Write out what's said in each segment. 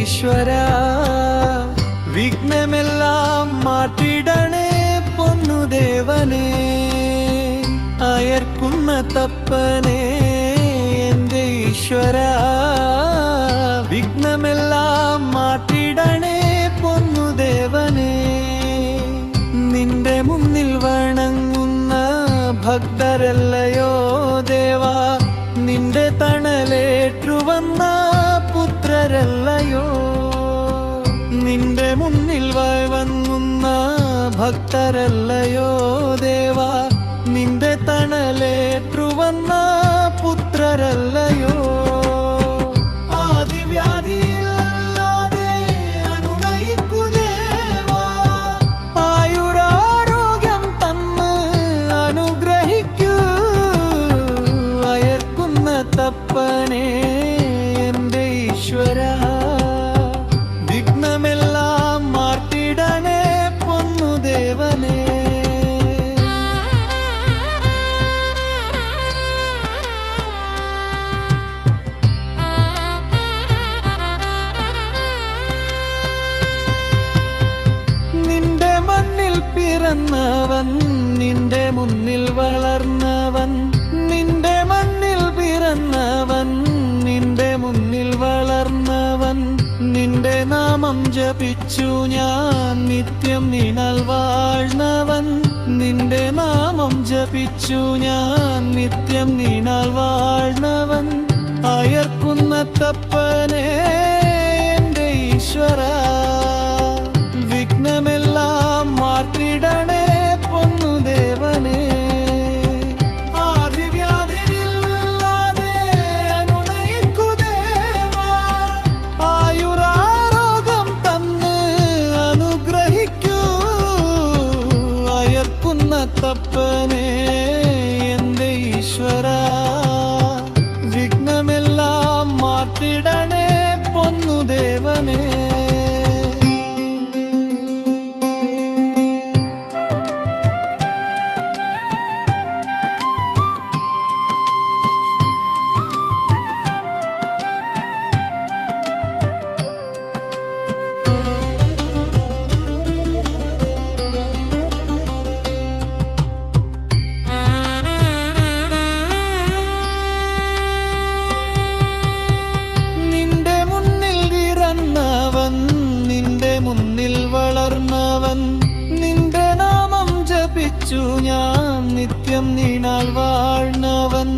ഈശ്വര വിഘ്നമെല്ലാം മാറ്റിടണേ പൊന്നുദേവനേ അയർക്കുന്ന തപ്പനേ എന്റെ ഈശ്വര വിഘ്നമെല്ലാം മാറ്റിടണേ പൊന്നുദേവനേ നിന്റെ മുന്നിൽ വണങ്ങുന്ന ഭക്തരല്ലയോ ദേവാ നിന്റെ തണലേറ്റുവന്ന പുത്രരല്ലയോ നിന്റെ മുന്നിൽ വണങ്ങുന്ന ഭക്തരല്ലയോ ദേവാ നിന്റെ തണലേറ്റുവന്ന പുത്രരല്ലയോ ആദിവ്യാധിയില്ലാതെ അനുനയിക്കു ദേവാ ആയുരാരോഗ്യം തന്ന് അനുഗ്രഹിക്കൂ അയർക്കുന്ന തപ്പനേ എന്റെ ഈശ്വര വിഘ്നമെല്ലാം മാറ്റിടണേ പൊന്നുദേവനേ പിറന്നവൻ നിന്റെ മുന്നിൽ വളർന്നവൻ നിന്റെ മണ്ണിൽ പിറന്നവൻ നിന്റെ മുന്നിൽ വളർന്നവൻ നിന്റെ നാമം ജപിച്ചു ഞാൻ നിത്യം നിഴൽ വാഴ്ന്നവൻ നിന്റെ നാമം ജപിച്ചു ഞാൻ നിത്യം നിഴൽ വാഴ്ന്നവൻ അയർക്കുന്ന തപ്പനേ എന്റെ ഈശ്വര വിഘ്നമെല്ലാം മാറ്റിടണേ പൊന്നുദേവനേ ആദിവ്യാധിയില്ലാതെ അനുനയിക്കു ദേവാ ആയുരാരോഗ്യം തന്ന് അനുഗ്രഹിക്കൂ അയർക്കുന്ന തപ്പനേ എന്റെ ഈശ്വര വിഘ്നമെല്ലാം മാറ്റിടണേ പൊന്നുദേവനേ മുന്നിൽ വളർന്നവൻ നിന്റെ നാമം ജപിച്ചു ഞാൻ നിത്യം നിഴൽ വാഴ്ന്നവൻ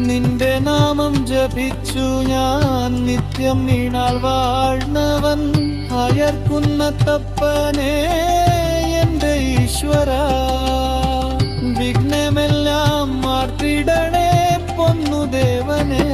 നിന്റെ നാമം ജപിച്ചു ഞാൻ നിത്യം നിഴൽ വാഴ്ന്നവൻ അയർക്കുന്ന തപ്പനേ എന്റെ ഈശ്വര വിഘ്നമെല്ലാം മാറ്റിടണേ പൊന്നുദേവനേ